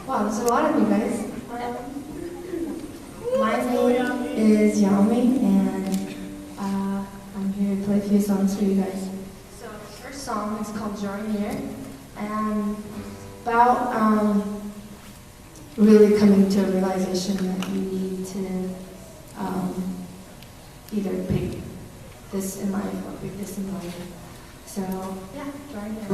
Wow, there's a lot of you guys. My name is Yami, and I'm here to play a few songs for you guys. So the first song is called Drawing Near, and about really coming to a realization that you need to either pick this in life or pick this in life. So yeah, Drawing Near.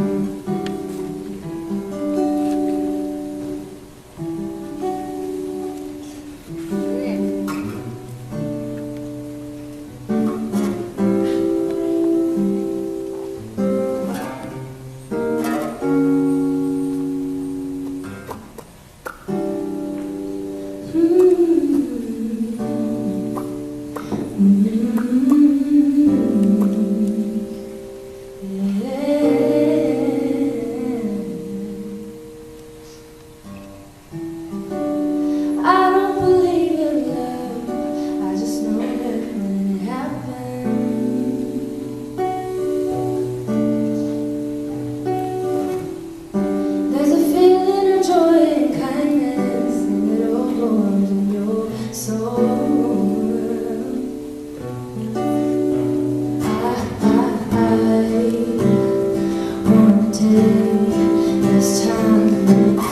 This time it's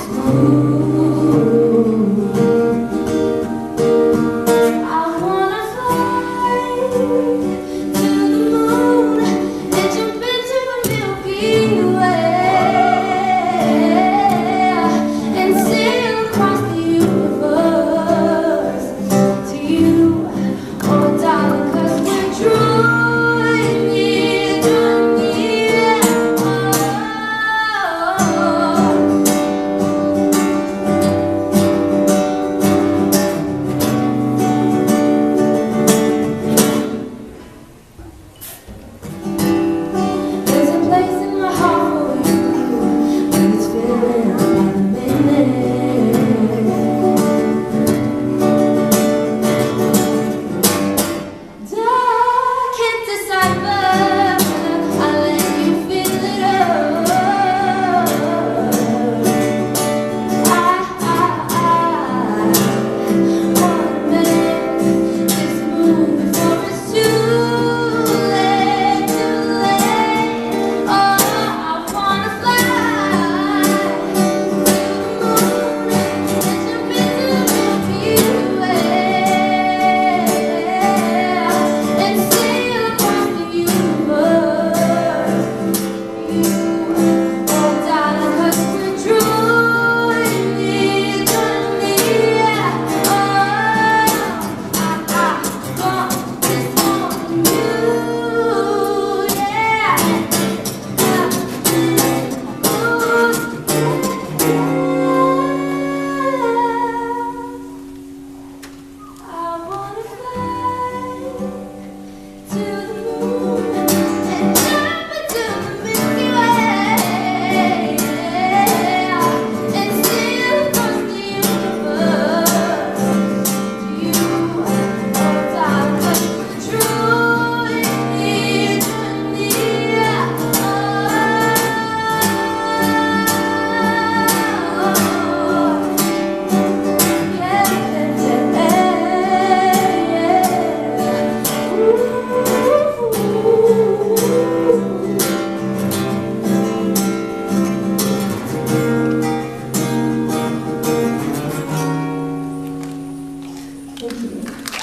I wanna fly to the moon and jump into the Milky Way and sail across the universe to you, oh darling, 'cause we're drawing near, drawing near. Thank you.